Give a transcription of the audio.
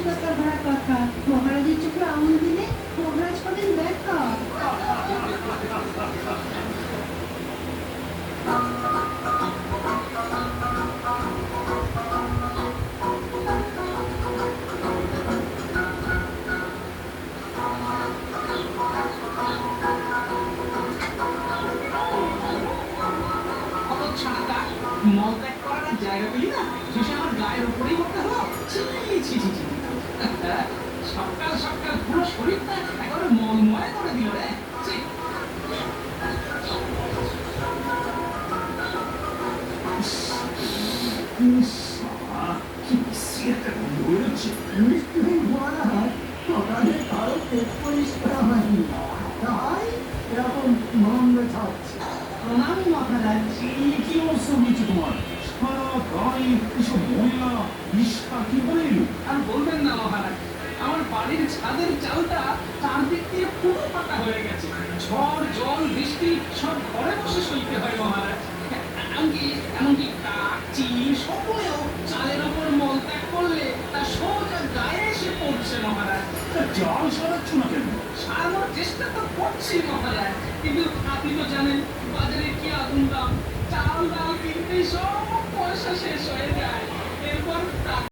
কৃতজ্ঞতা ভরা কথা। মহারাজের চোখে আঙুল দিলে মহারাজ পাবেন দেখা। মলত্যাগ করার আর জায়গা পেলি না, শেষে আমার গায়ের উপরেই করতে হলো। ছি ছি ছি ছি। সকাল সকাল পুরো শরীরটা একেবারে মলময় করে দিল রে। ছি। কি বিশ্রী একটা গন্ধ বেরোচ্ছে। নিশ্চয়ই মনে হয় সকালে কারো পেট পরিষ্কার হয়নি, তাই এরকম মন্দ ছাড়ছে। প্রণাম মহারাজ। কি অবস্থা হয়েছে তোমার? সারা গায়ে এসব ময়লা বিষ্ঠা কি করে এলো? আর বলবেন না মহারাজ, আমার বাড়ির ছাদের চালটা চারদিক দিয়ে পুরো ফাটা হয়ে গেছে। ঝড় জল বৃষ্টি সব ঘরে বসে সইতে হয় মহারাজ। এমনকি কাক চিল সকলেও চালের ওপর মলত্যাগ করলে তা সোজা গায়ে এসে পড়ছে মহারাজ। জাল সারাচ্ছ না কেন? সারানোর চেষ্টা তো করছি মহারাজ, কিন্তু আপনি তো জানেন বাজারে কি আগুন দাম। চাল ডাল কিনতেই সব পয়সা শেষ হয়ে যায়। এরপর